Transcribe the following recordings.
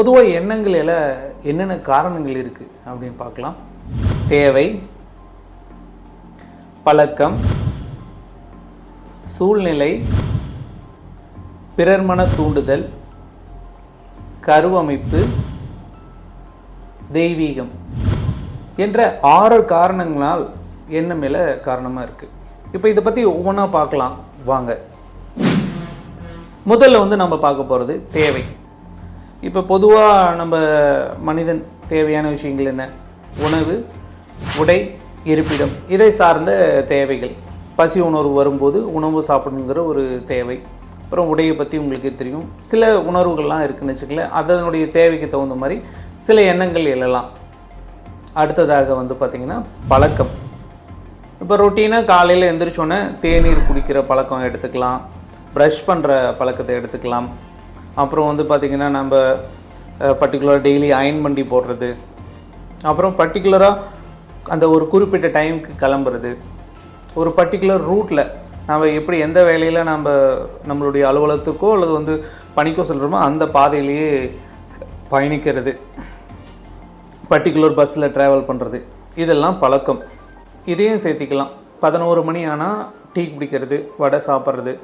பொதுவாக எண்ணங்களில் என்னென்ன காரணங்கள் இருக்குது அப்படின்னு பார்க்கலாம். தேவை, பழக்கம், சூழ்நிலை, பிறர் மன தூண்டுதல், கருவமைப்பு, தெய்வீகம் என்ற 6 காரணங்களால் எண்ணம் மேலே காரணமாக இருக்குது. இப்போ இதை பற்றி ஒவ்வொன்றா பார்க்கலாம் வாங்க. முதல்ல நம்ம பார்க்க போகிறது தேவை. இப்போ பொதுவாக நம்ம மனிதன் தேவையான விஷயங்கள் என்ன? உணவு, உடை, இருப்பிடம், இதை சார்ந்த தேவைகள். பசி உணர்வு வரும்போது உணவு சாப்பிடணுங்கிற ஒரு தேவை. அப்புறம் உடையை பற்றி உங்களுக்கு தெரியும். சில உணர்வுகள்லாம் இருக்குதுன்னு வச்சுக்கல, அதனுடைய தேவைக்கு தகுந்த மாதிரி சில எண்ணங்கள் எழலாம். அடுத்ததாக பார்த்திங்கன்னா பழக்கம். இப்போ ரொட்டீனாக காலையில் எழுந்திரிச்சோன்னே தேநீர் குடிக்கிற பழக்கம் எடுத்துக்கலாம், ப்ரஷ் பண்ணுற பழக்கத்தை எடுத்துக்கலாம். அப்புறம் பார்த்திங்கன்னா நம்ம பர்டிகுலராக டெய்லி அயன் பண்ணி போடுறது, அப்புறம் பர்டிகுலராக அந்த ஒரு குறிப்பிட்ட டைமுக்கு கிளம்புறது, ஒரு பர்டிகுலர் ரூட்டில் நம்ம எப்படி எந்த வேலையில் நம்மளுடைய அலுவலகத்துக்கோ அல்லது பணிக்கோ செல்கிறோமோ அந்த பாதையிலேயே பயணிக்கிறது, பர்டிகுலர் பஸ்ஸில் ட்ராவல் பண்ணுறது, இதெல்லாம் பழக்கம். இதையும் சேர்த்திக்கலாம். 11 மணி ஆனால் டீ குடிக்கிறது, வடை சாப்பிட்றது,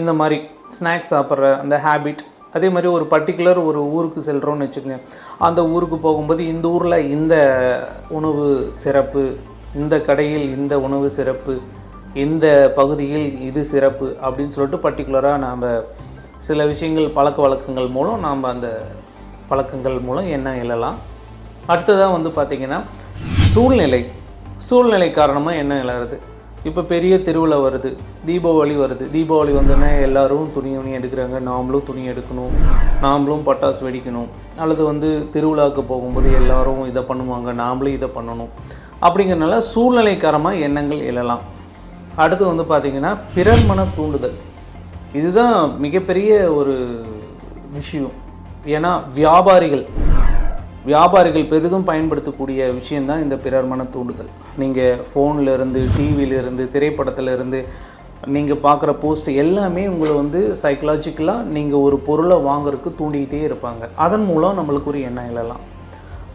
இந்த மாதிரி ஸ்நாக்ஸ் சாப்பிட்ற அந்த ஹேபிட். அதே மாதிரி ஒரு பர்டிகுலர் ஒரு ஊருக்கு செல்கிறோன்னு வச்சுக்கோங்க, அந்த ஊருக்கு போகும்போது இந்த ஊரில் இந்த உணவு சிறப்பு, இந்த கடையில் இந்த உணவு சிறப்பு, இந்த பகுதியில் இது சிறப்பு அப்படின்னு சொல்லிட்டு பர்டிகுலராக நாம் சில விஷயங்கள் பழக்க வழக்கங்கள் மூலம் நாம் அந்த பழக்கங்கள் மூலம் எண்ணம் எழலாம். அடுத்ததாக பார்த்திங்கன்னா சூழ்நிலை காரணமாக எண்ணம் எழறது. இப்போ பெரிய திருவிழா வருது, தீபாவளி வருது. தீபாவளி வந்தோடனே எல்லோரும் துணி எடுக்கிறாங்க, நாமளும் துணி எடுக்கணும், நாமளும் பட்டாசு வெடிக்கணும். அல்லது திருவிழாவுக்கு போகும்போது எல்லோரும் இதை பண்ணுவாங்க, நாமளும் இதை பண்ணணும். அப்படிங்கிறனால சூழ்நிலைக்காரமாக எண்ணங்கள் எழலாம். அடுத்து பார்த்திங்கன்னா பிறர் மன தூண்டுதல். இதுதான் மிகப்பெரிய ஒரு விஷயம். ஏன்னா வியாபாரிகள் பெரிதும் பயன்படுத்தக்கூடிய விஷயந்தான் இந்த பிறர் மன தூண்டுதல். நீங்கள் ஃபோன்லேருந்து, டிவியிலேருந்து, திரைப்படத்திலேருந்து நீங்கள் பார்க்குற போஸ்ட் எல்லாமே உங்களை சைக்கலாஜிக்கலாக நீங்கள் ஒரு பொருளை வாங்குறதுக்கு தூண்டிக்கிட்டே இருப்பாங்க. அதன் மூலம் நம்மளுக்கு ஒரு எண்ணம் எழலாம்.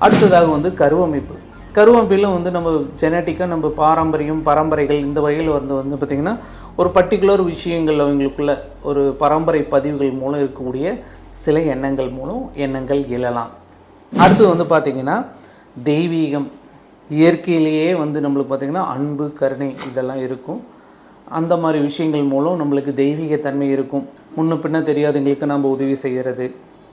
அடுத்ததாக கருவமைப்பில் நம்ம ஜெனட்டிக்காக நம்ம பரம்பரைகள் இந்த வகையில் பார்த்திங்கன்னா ஒரு பர்டிகுலர் விஷயங்கள் அவங்களுக்குள்ள ஒரு பரம்பரை பதிவுகள் மூலம் இருக்கக்கூடிய சில எண்ணங்கள் மூலம் எண்ணங்கள் எழலாம். அடுத்து பார்த்திங்கன்னா தெய்வீகம். இயற்கையிலேயே நம்மளுக்கு பார்த்திங்கன்னா அன்பு, கருணை இதெல்லாம் இருக்கும். அந்த மாதிரி விஷயங்கள் மூலம் நம்மளுக்கு தெய்வீகத்தன்மை இருக்கும். முன்ன பின்ன தெரியாதவங்களுக்கு நம்ம உதவி செய்கிறது,